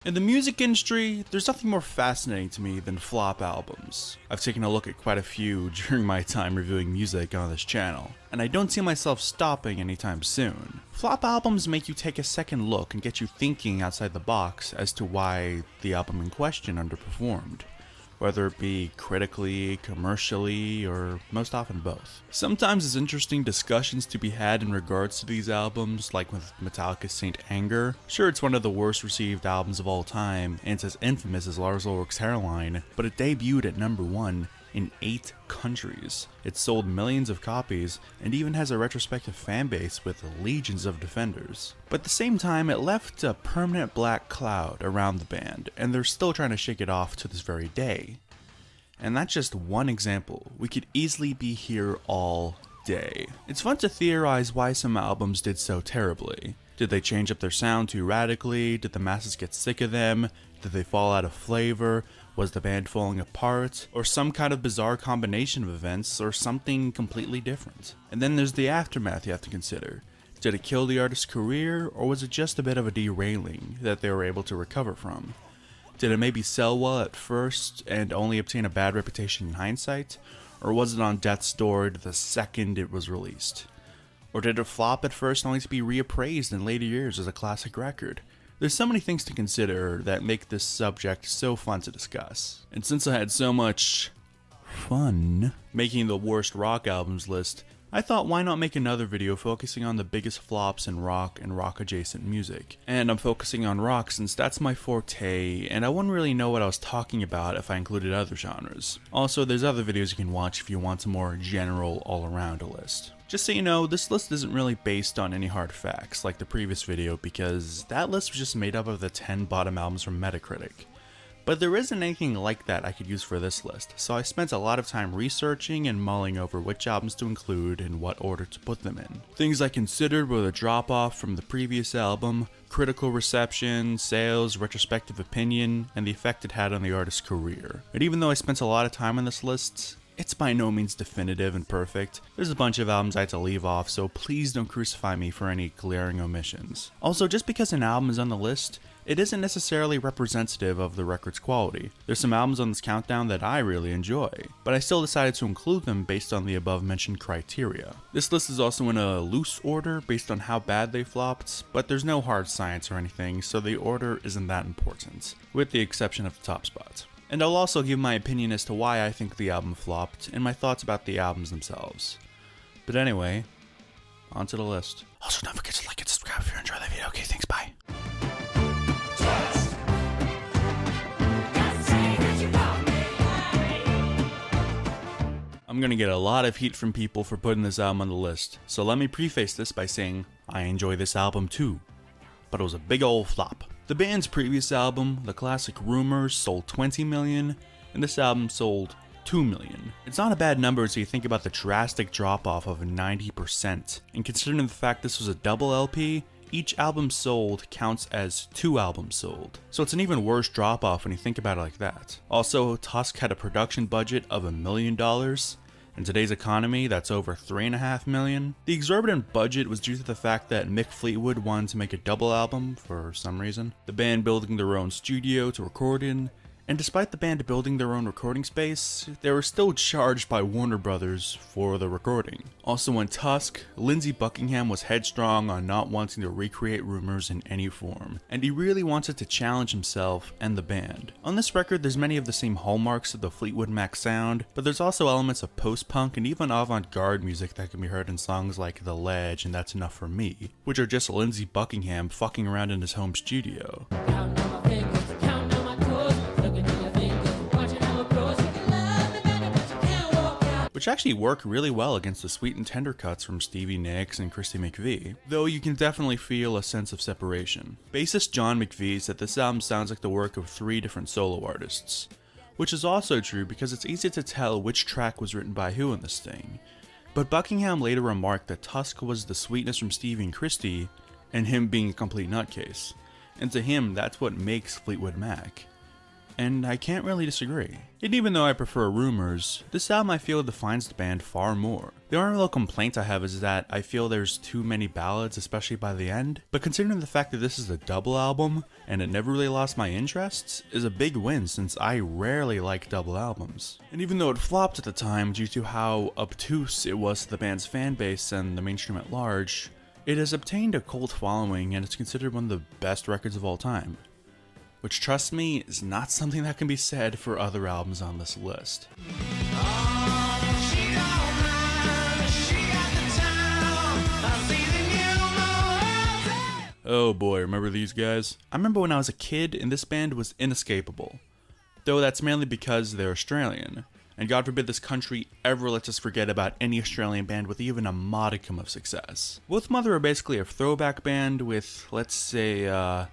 In the music industry, there's nothing more fascinating to me than flop albums. I've taken a look at quite a few during my time reviewing music on this channel, and I don't see myself stopping anytime soon. Flop albums make you take a second look and get you thinking outside the box as to why the album in question underperformed, whether it be critically, commercially, or most often both. Sometimes there's interesting discussions to be had in regards to these albums, like with Metallica's Saint Anger. Sure, it's one of the worst received albums of all time, and it's as infamous as Lars Ulrich's Hairline, but it debuted at #1 in 8 countries. It sold millions of copies, and even has a retrospective fanbase with legions of defenders. But at the same time, it left a permanent black cloud around the band, and they're still trying to shake it off to this very day. And that's just one example. We could easily be here all day. It's fun to theorize why some albums did so terribly. Did they change up their sound too radically? Did the masses get sick of them? Did they fall out of flavor? Was the band falling apart? Or some kind of bizarre combination of events, or something completely different? And then there's the aftermath you have to consider. Did it kill the artist's career, or was it just a bit of a derailing that they were able to recover from? Did it maybe sell well at first, and only obtain a bad reputation in hindsight? Or was it on death's door the second it was released? Or did it flop at first only to be reappraised in later years as a classic record? There's so many things to consider that make this subject so fun to discuss. And since I had so much fun making the worst rock albums list, I thought why not make another video focusing on the biggest flops in rock and rock adjacent music. And I'm focusing on rock since that's my forte, and I wouldn't really know what I was talking about if I included other genres. Also, there's other videos you can watch if you want a more general all-around list. Just so you know, this list isn't really based on any hard facts like the previous video, because that list was just made up of the 10 bottom albums from Metacritic. But there isn't anything like that I could use for this list, so I spent a lot of time researching and mulling over which albums to include and what order to put them in. Things I considered were the drop-off from the previous album, critical reception, sales, retrospective opinion, and the effect it had on the artist's career. And even though I spent a lot of time on this list, it's by no means definitive and perfect. There's a bunch of albums I had to leave off, so please don't crucify me for any glaring omissions. Also, just because an album is on the list, it isn't necessarily representative of the record's quality. There's some albums on this countdown that I really enjoy, but I still decided to include them based on the above mentioned criteria. This list is also in a loose order based on how bad they flopped, but there's no hard science or anything, so the order isn't that important, with the exception of the top spot. And I'll also give my opinion as to why I think the album flopped, and my thoughts about the albums themselves. But anyway, on to the list. Also, don't forget to like and subscribe if you enjoyed the video. Okay, thanks, bye. I'm gonna get a lot of heat from people for putting this album on the list, so let me preface this by saying I enjoy this album too, but it was a big old flop. The band's previous album, the classic Rumors, sold 20 million, and this album sold 2 million. It's not a bad number until you think about the drastic drop-off of 90%, and considering the fact this was a double LP, each album sold counts as 2 albums sold. So it's an even worse drop-off when you think about it like that. Also, Tusk had a production budget of $1 million. In today's economy, that's over $3.5 million. The exorbitant budget was due to the fact that Mick Fleetwood wanted to make a double album for some reason, the band building their own studio to record in, and despite the band building their own recording space, they were still charged by Warner Brothers for the recording. Also in Tusk, Lindsey Buckingham was headstrong on not wanting to recreate Rumors in any form, and he really wanted to challenge himself and the band. On this record, there's many of the same hallmarks of the Fleetwood Mac sound, but there's also elements of post-punk and even avant-garde music that can be heard in songs like The Ledge and That's Enough for Me, which are just Lindsey Buckingham fucking around in his home studio. Which actually work really well against the sweet and tender cuts from Stevie Nicks and Christy McVie, though you can definitely feel a sense of separation. Bassist John McVie said this album sounds like the work of 3 different solo artists, which is also true because it's easy to tell which track was written by who in this thing. But Buckingham later remarked that Tusk was the sweetness from Stevie and Christy, and him being a complete nutcase, and to him that's what makes Fleetwood Mac. and I can't really disagree. And even though I prefer Rumors, this album I feel defines the band far more. The only real complaint I have is that I feel there's too many ballads, especially by the end, but considering the fact that this is a double album, and it never really lost my interests, is a big win since I rarely like double albums. And even though it flopped at the time due to how obtuse it was to the band's fan base and the mainstream at large, it has obtained a cult following and it's considered one of the best records of all time. Which, trust me, is not something that can be said for other albums on this list. Oh boy, remember these guys? I remember when I was a kid and this band was inescapable. Though that's mainly because they're Australian, and God forbid this country ever lets us forget about any Australian band with even a modicum of success. Wolfmother are basically a throwback band with, let's say,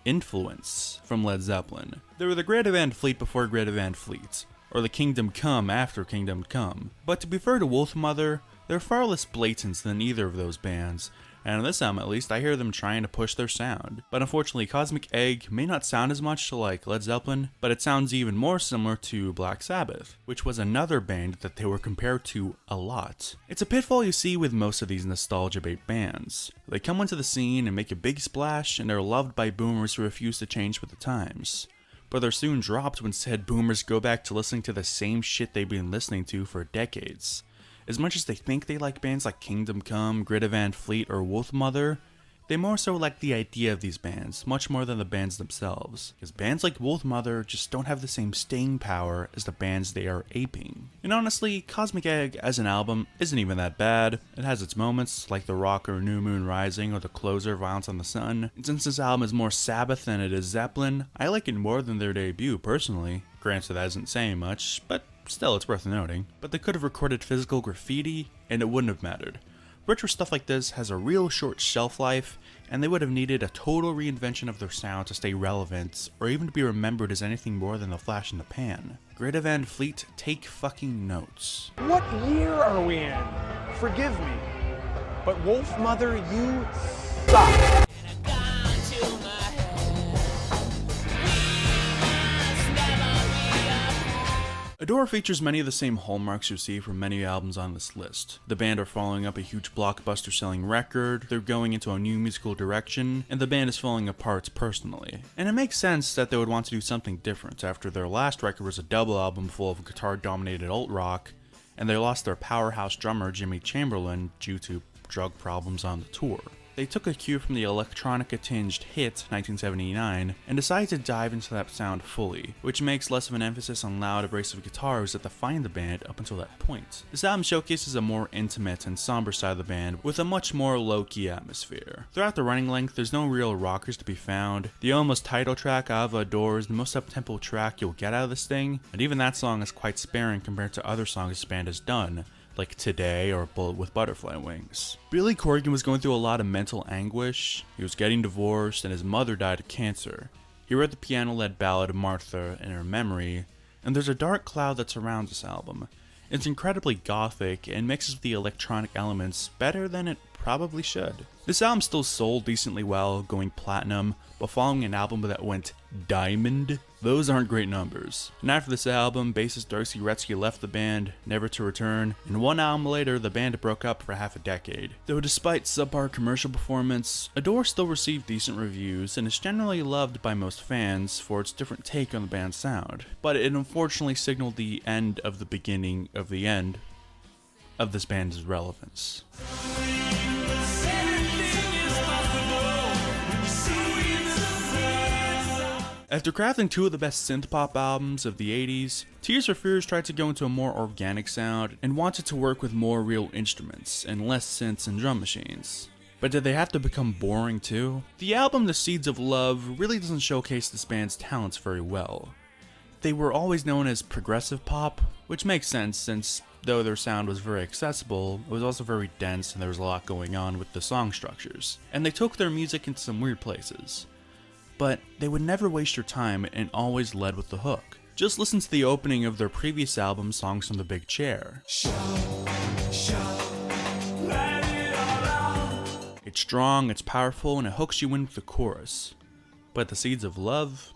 influence from Led Zeppelin. They were the Greta Van Fleet before Greta Van Fleet, or the Kingdom Come after Kingdom Come. But to be fair to Wolfmother, they're far less blatant than either of those bands, and on this album at least I hear them trying to push their sound. But unfortunately Cosmic Egg may not sound as much like Led Zeppelin, but it sounds even more similar to Black Sabbath, which was another band that they were compared to a lot. It's a pitfall you see with most of these nostalgia-bait bands. They come onto the scene and make a big splash and are loved by boomers who refuse to change with the times. But they're soon dropped when said boomers go back to listening to the same shit they've been listening to for decades. As much as they think they like bands like Kingdom Come, Greta Van Fleet, or Wolfmother, they more so like the idea of these bands, much more than the bands themselves. Because bands like Wolfmother just don't have the same staying power as the bands they are aping. And honestly, Cosmic Egg as an album isn't even that bad. It has its moments, like the rocker New Moon Rising or the closer Violence on the Sun. And since this album is more Sabbath than it is Zeppelin, I like it more than their debut personally. Granted, that isn't saying much, but still, it's worth noting. But they could have recorded Physical Graffiti, and it wouldn't have mattered. Retro stuff like this has a real short shelf life, and they would have needed a total reinvention of their sound to stay relevant, or even to be remembered as anything more than a flash in the pan. Greta Van Fleet, take fucking notes. What year are we in? Forgive me, but Wolfmother, you suck. Adore features many of the same hallmarks you see from many albums on this list. The band are following up a huge blockbuster selling record, they're going into a new musical direction, and the band is falling apart personally. And it makes sense that they would want to do something different after their last record was a double album full of guitar-dominated alt-rock, and they lost their powerhouse drummer Jimmy Chamberlain due to drug problems on the tour. They took a cue from the electronica-tinged hit 1979 and decided to dive into that sound fully, which makes less of an emphasis on loud abrasive guitars that defined the band up until that point. This album showcases a more intimate and somber side of the band with a much more low-key atmosphere. Throughout the running length, there's no real rockers to be found. The almost title track, Ava Adore, is the most up-tempo track you'll get out of this thing, and even that song is quite sparing compared to other songs this band has done, like Today or Bullet with Butterfly Wings. Billy Corgan was going through a lot of mental anguish. He was getting divorced and his mother died of cancer. He wrote the piano-led ballad Martha in her memory, and there's a dark cloud that surrounds this album. It's incredibly gothic and mixes the electronic elements better than it probably should. This album still sold decently well, going platinum, but following an album that went diamond, those aren't great numbers. And after this album, bassist Darcy Retzky left the band, never to return, and one album later, the band broke up for half a decade. Though despite subpar commercial performance, Adore still received decent reviews and is generally loved by most fans for its different take on the band's sound. But it unfortunately signaled the end of the beginning of the end of this band's relevance. After crafting two of the best synth-pop albums of the 80s, Tears for Fears tried to go into a more organic sound and wanted to work with more real instruments and less synths and drum machines. But did they have to become boring too? The album The Seeds of Love really doesn't showcase this band's talents very well. They were always known as progressive pop, which makes sense since though their sound was very accessible, it was also very dense and there was a lot going on with the song structures. And they took their music into some weird places. But they would never waste your time and always led with the hook. Just listen to the opening of their previous album, Songs from the Big Chair. It's strong, it's powerful, and it hooks you in with the chorus. But The Seeds of Love?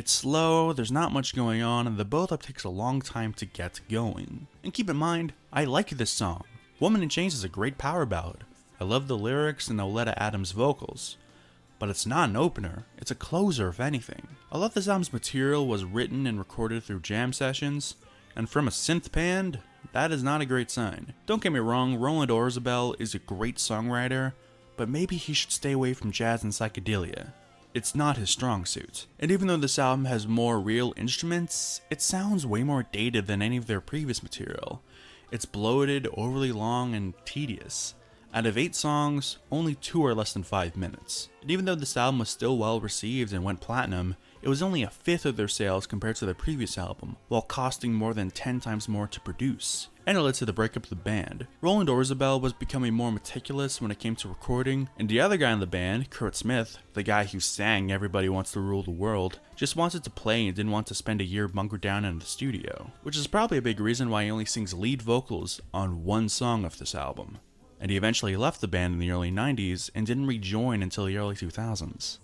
It's slow, there's not much going on, and the build-up takes a long time to get going. And keep in mind, I like this song. Woman in Chains is a great power ballad. I love the lyrics and Oleta Adams' vocals. But it's not an opener, it's a closer if anything. A lot of this album's material was written and recorded through jam sessions, and from a synth band, that is not a great sign. Don't get me wrong, Roland Orzabal is a great songwriter, but maybe he should stay away from jazz and psychedelia. It's not his strong suit. And even though this album has more real instruments, it sounds way more dated than any of their previous material. It's bloated, overly long, and tedious. Out of 8 songs, only 2 are less than 5 minutes. And even though this album was still well received and went platinum, it was only a fifth of their sales compared to their previous album, while costing more than 10 times more to produce. And it led to the breakup of the band. Roland Orzabal was becoming more meticulous when it came to recording, and the other guy in the band, Kurt Smith, the guy who sang Everybody Wants to Rule the World, just wanted to play and didn't want to spend a year bunkered down in the studio. Which is probably a big reason why he only sings lead vocals on 1 song of this album. And he eventually left the band in the early 90s and didn't rejoin until the early 2000s.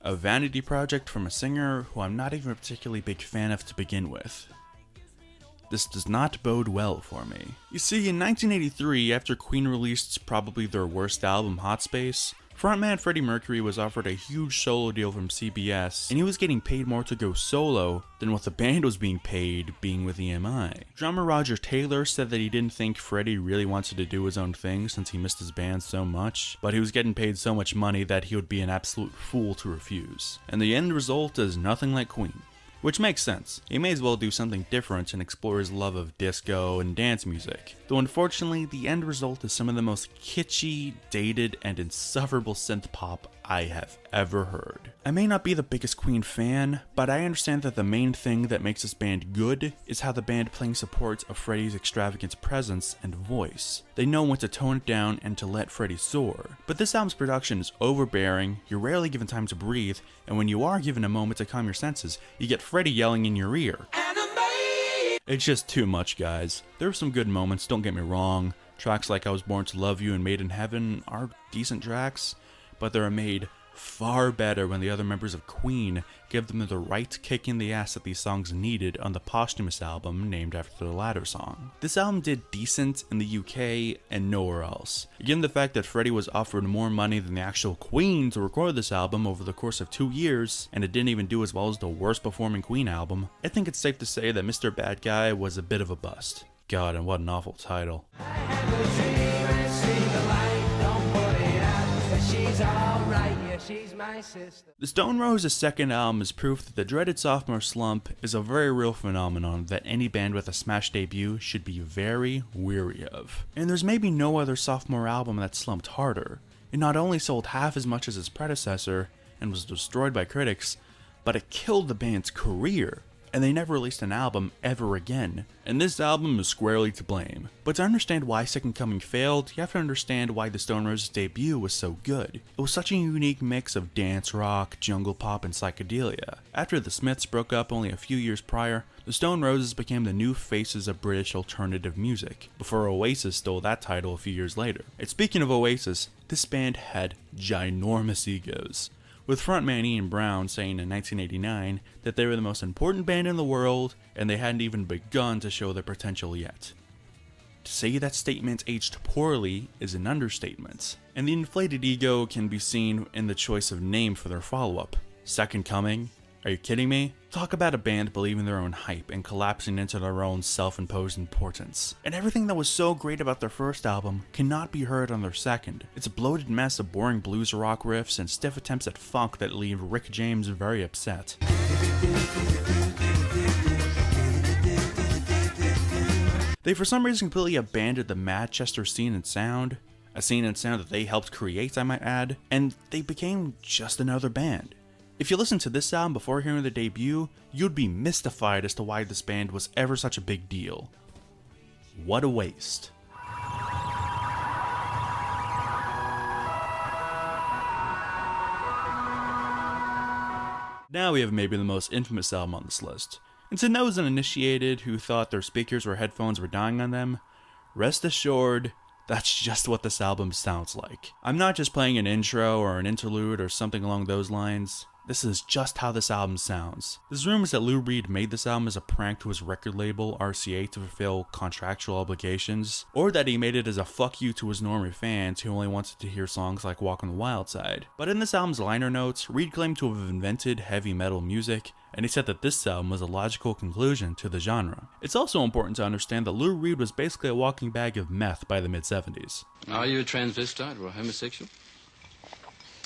A vanity project from a singer who I'm not even a particularly big fan of to begin with. This does not bode well for me. You see, in 1983, after Queen released probably their worst album, Hot Space, frontman Freddie Mercury was offered a huge solo deal from CBS, and he was getting paid more to go solo than what the band was being paid being with EMI. Drummer Roger Taylor said that he didn't think Freddie really wanted to do his own thing since he missed his band so much, but he was getting paid so much money that he would be an absolute fool to refuse. And the end result is nothing like Queen. Which makes sense. He may as well do something different and explore his love of disco and dance music. Though unfortunately, the end result is some of the most kitschy, dated, and insufferable synth pop I have ever heard. I may not be the biggest Queen fan, but I understand that the main thing that makes this band good is how the band playing support of Freddie's extravagant presence and voice. They know when to tone it down and to let Freddie soar. But this album's production is overbearing, you're rarely given time to breathe, and when you are given a moment to calm your senses, you get Freddie yelling in your ear. It's just too much, guys. There are some good moments, don't get me wrong. Tracks like I Was Born to Love You and Made in Heaven are decent tracks, but they're made far better when the other members of Queen give them the right kick in the ass that these songs needed on the posthumous album named after the latter song. This album did decent in the UK and nowhere else. Given the fact that Freddie was offered more money than the actual Queen to record this album over the course of 2 years, and it didn't even do as well as the worst performing Queen album, I think it's safe to say that Mr. Bad Guy was a bit of a bust. God, and what an awful title. The Stone Roses' second album is proof that the dreaded sophomore slump is a very real phenomenon that any band with a smash debut should be very weary of. And there's maybe no other sophomore album that slumped harder. It not only sold half as much as its predecessor and was destroyed by critics, but it killed the band's career. And they never released an album ever again. And this album is squarely to blame. But to understand why Second Coming failed, you have to understand why the Stone Roses' debut was so good. It was such a unique mix of dance rock, jungle pop, and psychedelia. After the Smiths broke up only a few years prior, the Stone Roses became the new faces of British alternative music, before Oasis stole that title a few years later. And speaking of Oasis, this band had ginormous egos, with frontman Ian Brown saying in 1989 that they were the most important band in the world and they hadn't even begun to show their potential yet. To say that statement aged poorly is an understatement, and the inflated ego can be seen in the choice of name for their follow-up. Second Coming? Are you kidding me? Talk about a band believing their own hype and collapsing into their own self-imposed importance. And everything that was so great about their first album cannot be heard on their second. It's a bloated mess of boring blues rock riffs and stiff attempts at funk that leave Rick James very upset. They for some reason completely abandoned the Manchester scene and sound, a scene and sound that they helped create, I might add, and they became just another band. If you listen to this album before hearing the debut, you'd be mystified as to why this band was ever such a big deal. What a waste. Now we have maybe the most infamous album on this list. And to those uninitiated who thought their speakers or headphones were dying on them, rest assured, That's just what this album sounds like. I'm not just playing an intro or an interlude or something along those lines. This is just how this album sounds. There's rumors that Lou Reed made this album as a prank to his record label, RCA, to fulfill contractual obligations, or that he made it as a fuck you to his normie fans who only wanted to hear songs like Walk on the Wild Side. But in this album's liner notes, Reed claimed to have invented heavy metal music, and he said that this album was a logical conclusion to the genre. It's also important to understand that Lou Reed was basically a walking bag of meth by the mid-70s. Are you a transvestite or a homosexual?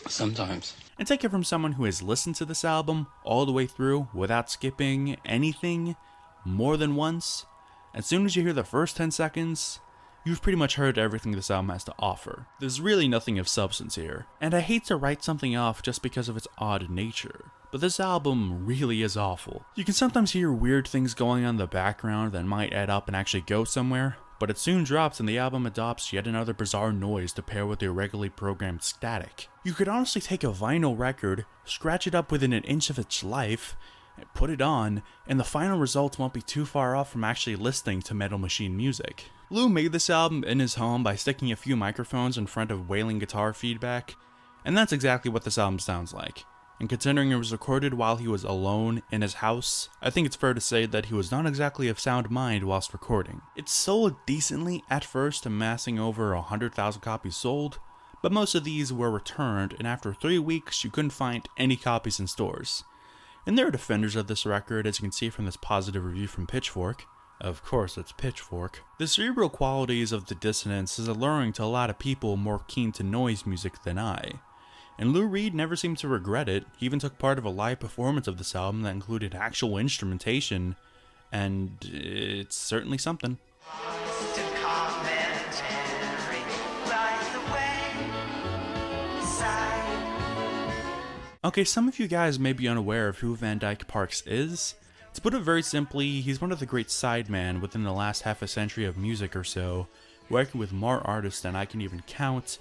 Sometimes. And take it from someone who has listened to this album all the way through without skipping anything more than once. As soon as you hear the first 10 seconds, you've pretty much heard everything this album has to offer. There's really nothing of substance here, and I hate to write something off just because of its odd nature, but this album really is awful. You can sometimes hear weird things going on in the background that might add up and actually go somewhere, but it soon drops and the album adopts yet another bizarre noise to pair with the irregularly programmed static. You could honestly take a vinyl record, scratch it up within an inch of its life, and put it on, and the final result won't be too far off from actually listening to Metal Machine music. Lou made this album in his home by sticking a few microphones in front of wailing guitar feedback, and that's exactly what this album sounds like. And considering it was recorded while he was alone in his house, I think it's fair to say that he was not exactly of sound mind whilst recording. It sold decently at first, amassing over 100,000 copies sold, but most of these were returned, and after 3 weeks you couldn't find any copies in stores. And there are defenders of this record, as you can see from this positive review from Pitchfork. Of course, it's Pitchfork. The cerebral qualities of the dissonance is alluring to a lot of people more keen to noise music than I. And Lou Reed never seemed to regret it. He even took part of a live performance of this album that included actual instrumentation, and it's certainly something. Okay, some of you guys may be unaware of who Van Dyke Parks is. To put it very simply, he's one of the great sidemen within the last half a century of music or so, working with more artists than I can even count.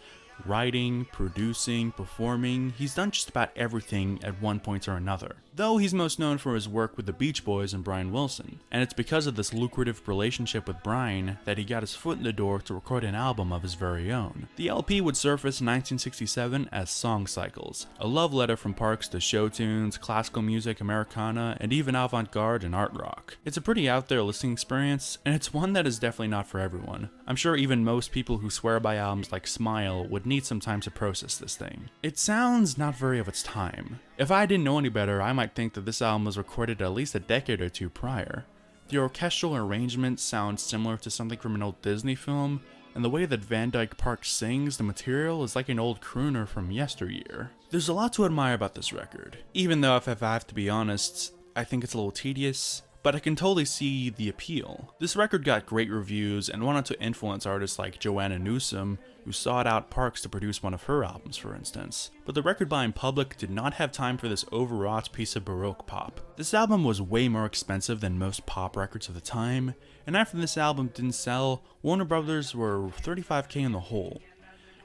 Writing, producing, performing, he's done just about everything at one point or another. Though he's most known for his work with the Beach Boys and Brian Wilson, and it's because of this lucrative relationship with Brian that he got his foot in the door to record an album of his very own. The LP would surface in 1967 as Song Cycles, a love letter from Parks to show tunes, classical music, Americana, and even avant-garde and art rock. It's a pretty out there listening experience, and it's one that is definitely not for everyone. I'm sure even most people who swear by albums like Smile would need some time to process this thing. It sounds not very of its time. If I didn't know any better, I might think that this album was recorded at least a decade or two prior. The orchestral arrangements sound similar to something from an old Disney film, and the way that Van Dyke Parks sings the material is like an old crooner from yesteryear. There's a lot to admire about this record, even though if I have to be honest, I think it's a little tedious, but I can totally see the appeal. This record got great reviews and went on to influence artists like Joanna Newsom, who sought out Parks to produce one of her albums, for instance. But the record buying public did not have time for this overwrought piece of Baroque pop. This album was way more expensive than most pop records of the time, and after this album didn't sell, Warner Brothers were $35K in the hole.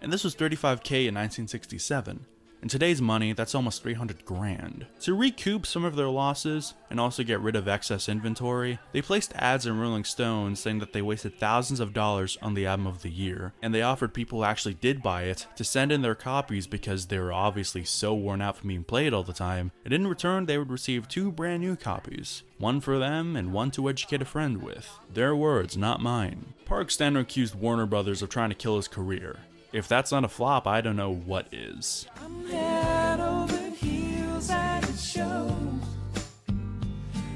And this was $35K in 1967. In today's money, that's almost $300,000. To recoup some of their losses, and also get rid of excess inventory, they placed ads in Rolling Stone saying that they wasted thousands of dollars on the album of the year, and they offered people who actually did buy it to send in their copies because they were obviously so worn out from being played all the time, and in return they would receive 2 brand new copies. One for them, and one to educate a friend with. Their words, not mine. Parks then accused Warner Brothers of trying to kill his career. If that's not a flop, I don't know what is. I'm head over heels and it shows.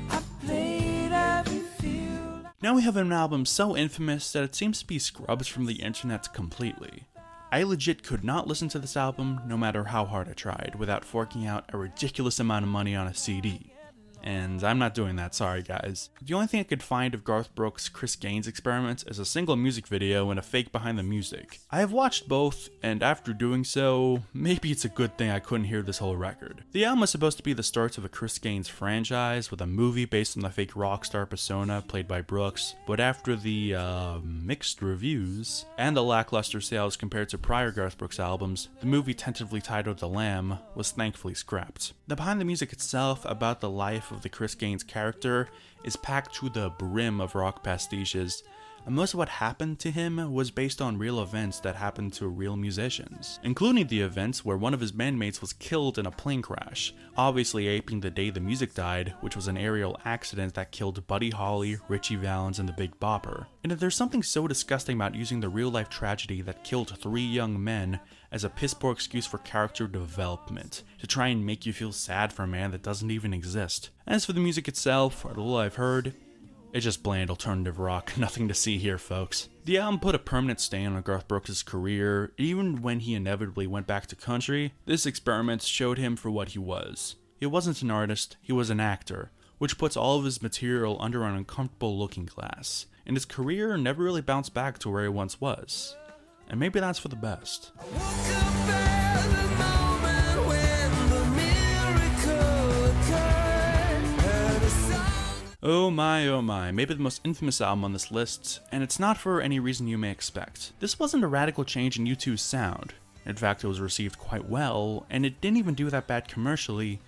I played every field. Now we have an album so infamous that it seems to be scrubbed from the internet completely. I legit could not listen to this album, no matter how hard I tried, without forking out a ridiculous amount of money on a CD. And I'm not doing that, sorry guys. The only thing I could find of Garth Brooks' Chris Gaines experiment is a single music video and a fake behind the music. I have watched both, and after doing so, maybe it's a good thing I couldn't hear this whole record. The album was supposed to be the start of a Chris Gaines franchise with a movie based on the fake rock star persona played by Brooks, but after the mixed reviews and the lackluster sales compared to prior Garth Brooks albums, the movie tentatively titled The Lamb was thankfully scrapped. The behind the music itself about the life of the Chris Gaines character is packed to the brim of rock pastiches, and most of what happened to him was based on real events that happened to real musicians, including the events where one of his bandmates was killed in a plane crash, obviously aping the day the music died, which was an aerial accident that killed Buddy Holly, Richie Valens, and the Big Bopper. And if there's something so disgusting about using the real-life tragedy that killed 3 young men as a piss-poor excuse for character development, to try and make you feel sad for a man that doesn't even exist. As for the music itself, or the little I've heard, it's just bland alternative rock, nothing to see here, folks. The album put a permanent stain on Garth Brooks' career. Even when he inevitably went back to country, this experiment showed him for what he was. He wasn't an artist, he was an actor, which puts all of his material under an uncomfortable looking glass, and his career never really bounced back to where he once was. And maybe that's for the best. Oh my, maybe the most infamous album on this list, and it's not for any reason you may expect. This wasn't a radical change in U2's sound. In fact, it was received quite well, and it didn't even do that bad commercially,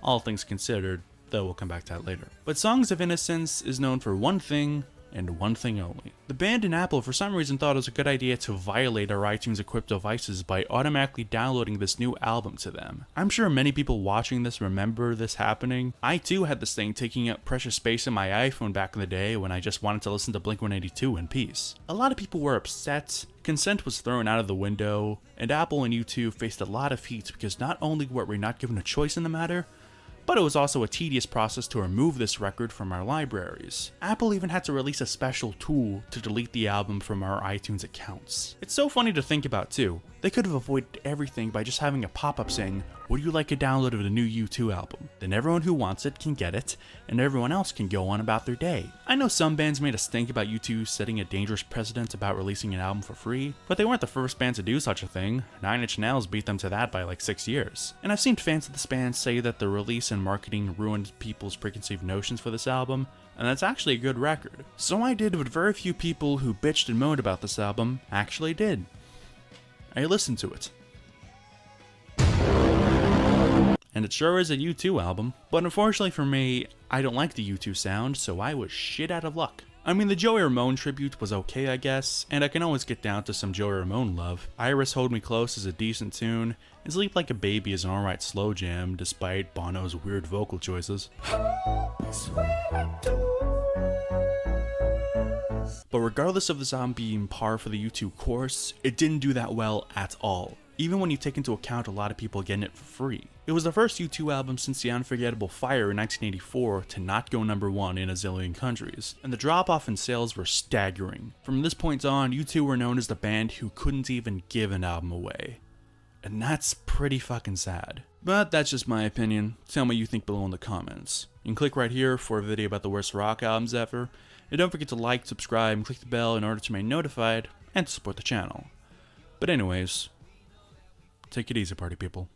all things considered, though we'll come back to that later. But Songs of Innocence is known for one thing, and one thing only. The band and Apple for some reason thought it was a good idea to violate our iTunes equipped devices by automatically downloading this new album to them. I'm sure many people watching this remember this happening. I too had this thing taking up precious space in my iPhone back in the day when I just wanted to listen to Blink-182 in peace. A lot of people were upset, consent was thrown out of the window, and Apple and U2 faced a lot of heat because not only were we not given a choice in the matter, but it was also a tedious process to remove this record from our libraries. Apple even had to release a special tool to delete the album from our iTunes accounts. It's so funny to think about too. They could have avoided everything by just having a pop-up saying, "Would you like a download of the new U2 album?" Then everyone who wants it can get it, and everyone else can go on about their day. I know some bands made a stink about U2 setting a dangerous precedent about releasing an album for free, but they weren't the first band to do such a thing. 9 Inch Nails beat them to that by like 6 years. And I've seen fans of this band say that the release and marketing ruined people's preconceived notions for this album, and that's actually a good record. So I did what very few people who bitched and moaned about this album actually did. I listened to it. And it sure is a U2 album, but unfortunately for me, I don't like the U2 sound, so I was shit out of luck. I mean, the Joey Ramone tribute was okay, I guess, and I can always get down to some Joey Ramone love. Iris Hold Me Close is a decent tune, and Sleep Like a Baby is an alright slow jam, despite Bono's weird vocal choices. But regardless of this album being par for the U2 course, it didn't do that well at all, even when you take into account a lot of people getting it for free. It was the first U2 album since The Unforgettable Fire in 1984 to not go #1 in a zillion countries, and the drop-off in sales were staggering. From this point on, U2 were known as the band who couldn't even give an album away. And that's pretty fucking sad. But that's just my opinion. Tell me what you think below in the comments. You can click right here for a video about the worst rock albums ever. And don't forget to like, subscribe, and click the bell in order to remain notified and to support the channel. But anyways, take it easy, party people.